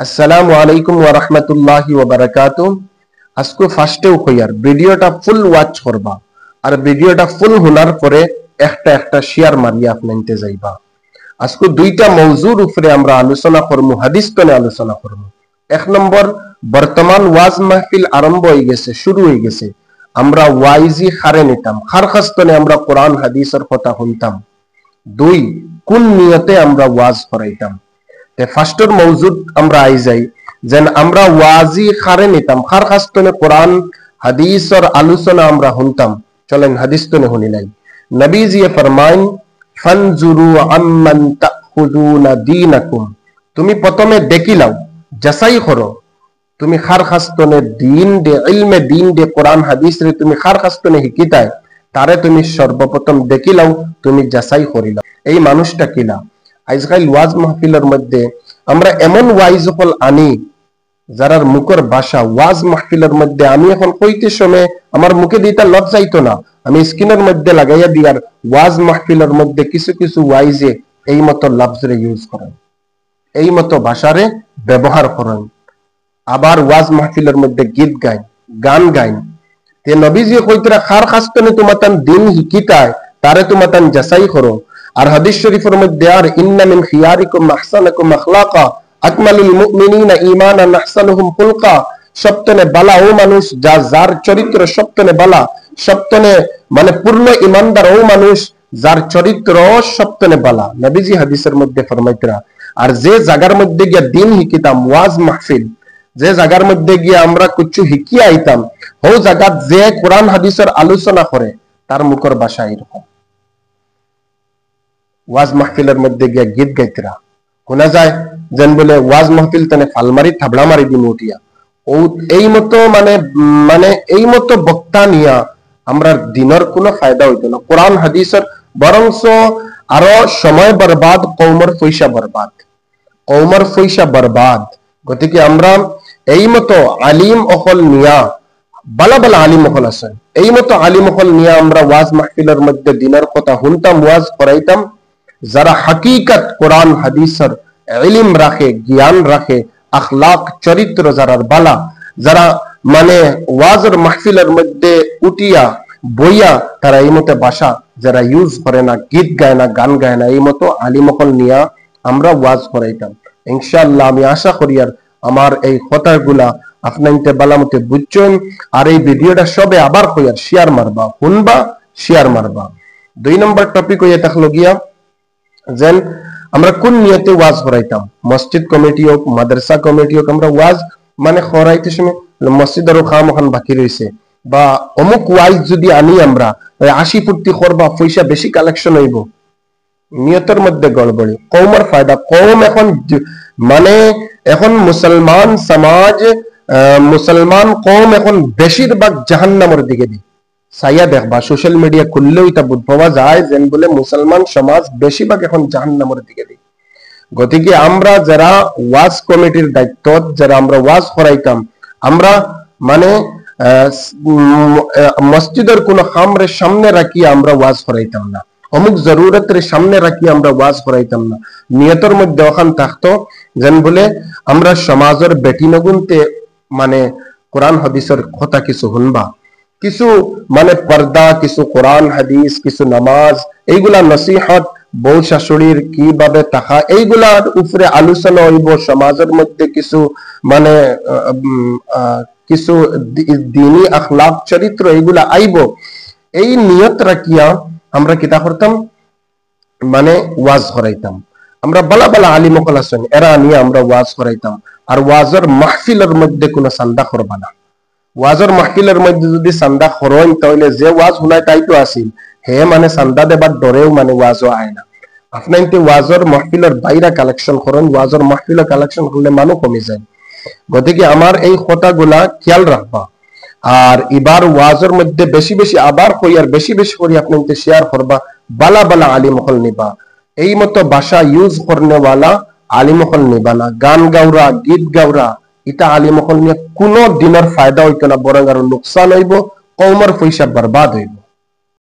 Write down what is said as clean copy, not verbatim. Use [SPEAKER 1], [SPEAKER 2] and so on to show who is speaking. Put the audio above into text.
[SPEAKER 1] আসসালামু আলাইকুম ওয়া রাহমাতুল্লাহি ওয়া বারাকাতুহু। আজকে ফার্স্টেও কইয়ার ভিডিওটা ফুল ওয়াচ করবা, আর ভিডিওটা ফুল শোনার পরে একটা একটা শেয়ার মারিয়া আপনাইতে যাইবা। আজকে দুইটা মওজুর উপরে আমরা আলোচনা করব, হাদিস তনে আলোচনা করব। এক নম্বর, বর্তমান ওয়াজ মাহফিল আরম্ভ হয়ে গেছে, শুরু হয়ে গেছে। আমরা ওয়াইজি খারে নিতাম, খারখাস্তনে আমরা কোরআন হাদিসের কথা শুনতাম। দুই, কোন নিয়তে আমরা ওয়াজ করাইতাম। ফার্স্টের মওজুদ আমরা আই যাই, যেন আমরা ওয়াজি খারে নিতাম, খারখাস্তনে কোরআন হাদিসের আলোচনা আমরা শুনতাম। চলেন হাদিস তনে শুনিলাই। নবীজি ফরমাইন, ফানজুরু আম্মান তাখুযুনা দীনাকুম। তুমি প্রথমে দেখিলাও, যাচাই করো, তুমি খারখাস্তনে দিন দে, ইলমে দিন দে, কোরআন হাদিস রে তুমি খারখাস্তনে শিকিতাই, তারে তুমি সর্বপ্রথম দেখিলাও, তুমি যাচাই করিলাও এই মানুষটা কিনা। আজকাল ওয়াজ মাহফিলের মধ্যে আমরা এমন ওয়াইজ হল আনি যারার মুখের ভাষা ওয়াজ মাহফিলের মধ্যে আমি এখন কইতে সময় আমার মুখে দিতে লজ্জাইতো না, আমি স্ক্রিনের মধ্যে লাগাইয়া দিয়ার ওয়াজ মাহফিলের মধ্যে কিছু কিছু ওয়াইজে এই মতো লফজরে ইউজ করেন, এই মতো ভাষারে ব্যবহার করেন। আবার ওয়াজ মাহফিলের মধ্যে গীত গাইন, গান গাইন। তে নবীজি কইতরা খারখাস্তনে তোমাতান দিন শিকিতায়, তারে তোমাতান যাচাই করো। আর হাদিস শরীফের মধ্যে আর ইন্না মিন খিয়ারিকুম আহসানাকুম আখলাকা আকমালুল মুমিনিনা ঈমানান আহসানুহুম খুলকা। সপ্তনে বালা ও মানুষ যার চরিত্র সপ্তনে বালা, সপ্তনে মানে পূর্ণ ইমানদার ও মানুষ যার চরিত্র সপ্তনে বালা। নবীজি হাদিসের মধ্যে ফরমাইতরা। আর যে জায়গার মধ্যে গিয়া দিন শিকিতাম, ওয়াজ মাহফিল, যে জায়গার মধ্যে গিয়া আমরা কিছু শিকিয়া আইতাম, ও জায়গা যে কোরআন হাদিসের আলোচনা করে তার মুখের ভাষা এরকম। ওয়াজ মাহফিলের মধ্যে গিয়া গীত গাইতরা শোনা যায় যেন বলে ওয়াজ মাহফিল তেনে ফালমারি থাবড়া মারি দিন উঠিয়া। ও এই মতো মানে মানে এই মতো বক্তা নিয়া আমরা দিনের কোনো ফায়দা হইতো না। কোরআন হাদিসের বরংস আরো সময় বরবাদ, কওমের পয়সা বরবাদ, কওমের পয়সা বরবাদ। গতিকে আমরা এই মতো আলিম অকল নিয়া, বালা বালা আলিম অকল আছেন, এই মতো আলিম অকল নিয়া আমরা ওয়াজ মাহফিলের মধ্যে দিনের কথা শুনতাম, ওয়াজ করাইতাম। যারা হাকিকত কোরআন হাদিসের ইলম রাখে, জ্ঞান রাখে, আখলাক চরিত্র যারা বালা, যারা মানে ওয়াজের মাহফিলের মধ্যে উঠিয়া বইয়া তারা এই মতো ভাষা যারা ইউজ করে না, গীত গায় না, গান গায় না, এই মতো আলিমকল নিয়া আমরা ওয়াজ করাইতাম। ইনশাআল্লাহ আমি আশা করি আর আমার এই কথাগুলা আপনাইতে বালামতে বুঝছেন। আর এই ভিডিওটা সবে আবার কইয়ার শেয়ার মারবা, শুনবা, শেয়ার মারবা। 2 নম্বর টপিক হইয়া থাকলো গিয়া যেন আমরা কোন নিয়তে ওয়াজ করাইতাম। মসজিদ কমিটি হোক, মাদ্রাসা কমিটি হোক, আমরা ওয়াজ মানে করাইতে সময় মসজিদেরও খাম ওখান বাকি রয়েছে, বা অমুক ওয়াইজ যদি আনি আমরা 80 ফুটি করবা, পয়সা বেশি কালেকশন হইব, নিয়তের মধ্যে গড়বড়ি, কওমের ফায়দা। কওম এখন মানে এখন মুসলমান সমাজ, মুসলমান কওম এখন বেশিরভাগ জাহান্নামের দিকে দি সাইয়া দেখবা, সোশ্যাল মিডিয়া খুললেও এটা বুঝ পাওয়া যায় যেন বলে মুসলমান সমাজ বেশিরভাগ এখন জাহান্নামের দিকে দি। গতিকে আমরা যারা ওয়াজ কমিটির দায়িত্ব, যারা আমরা ওয়াজ করাইতাম, আমরা মানে মসজিদের কোন খামরে সামনে রাখি আমরা ওয়াজ করাইতাম না, অমুক জরুরতের সামনে রাখি আমরা ওয়াজ করাইতাম না। নিয়তের মধ্যে ওখান থাকতো যেন বলে আমরা সমাজের বেটি নগুনতে মানে কোরআন হাদিসের কথা কিছু শুনবা, কিছু মানে পর্দা, কিছু কোরআন হাদিস, কিছু নামাজ, এইগুলা নসিহত, বউ শাশুড়ির কিভাবে থাকা, এইগুলার উপরে আলোচনা হইব। সমাজের মধ্যে কিছু মানে কিছু দিনী আখলাক চরিত্র এইগুলা আইব। এই নিয়ত রাখিয়া আমরা কিতা করতাম, মানে ওয়াজ করাইতাম। আমরা বালা বালা আলিমকল আছেন, এরা নিয়ে আমরা ওয়াজ করাইতাম। আর ওয়াজের মাহফিলের মধ্যে কোনো চান্দা করবা না। ওয়াজের মাহফিলের মধ্যে যদি চান্দা করেন তাহলে যে ওয়াজ শুনায় তাই তো আসিল, হে মানে চান্দা দেবার ডরেও মানে ওয়াজও আয় না। আপনার ওয়াজের মাহফিলের বাইরে কালেকশন করেন, ওয়াজের মাহফিলে কালেকশন করলে মানুষ কমে যায়। গতিকে আমার এই কথাগুলা খেয়াল রাখবা। আর এবার ওয়াজের মধ্যে বেশি বেশি আবার কই আর বেশি বেশি করে আপনাকে শেয়ার করবা, বালা বালা আলিমকল নিবা, এই মতো ভাষা ইউজ করনেওয়ালা আলিমকল নিবা না। গান গাওরা, গীত গাওরা, এটা আলিমকল নিয়ে কোনো দিনের ফায়দা হইতো না, বরং আরো লোকসান হইব, কওমের পয়সা বরবাদ হইব।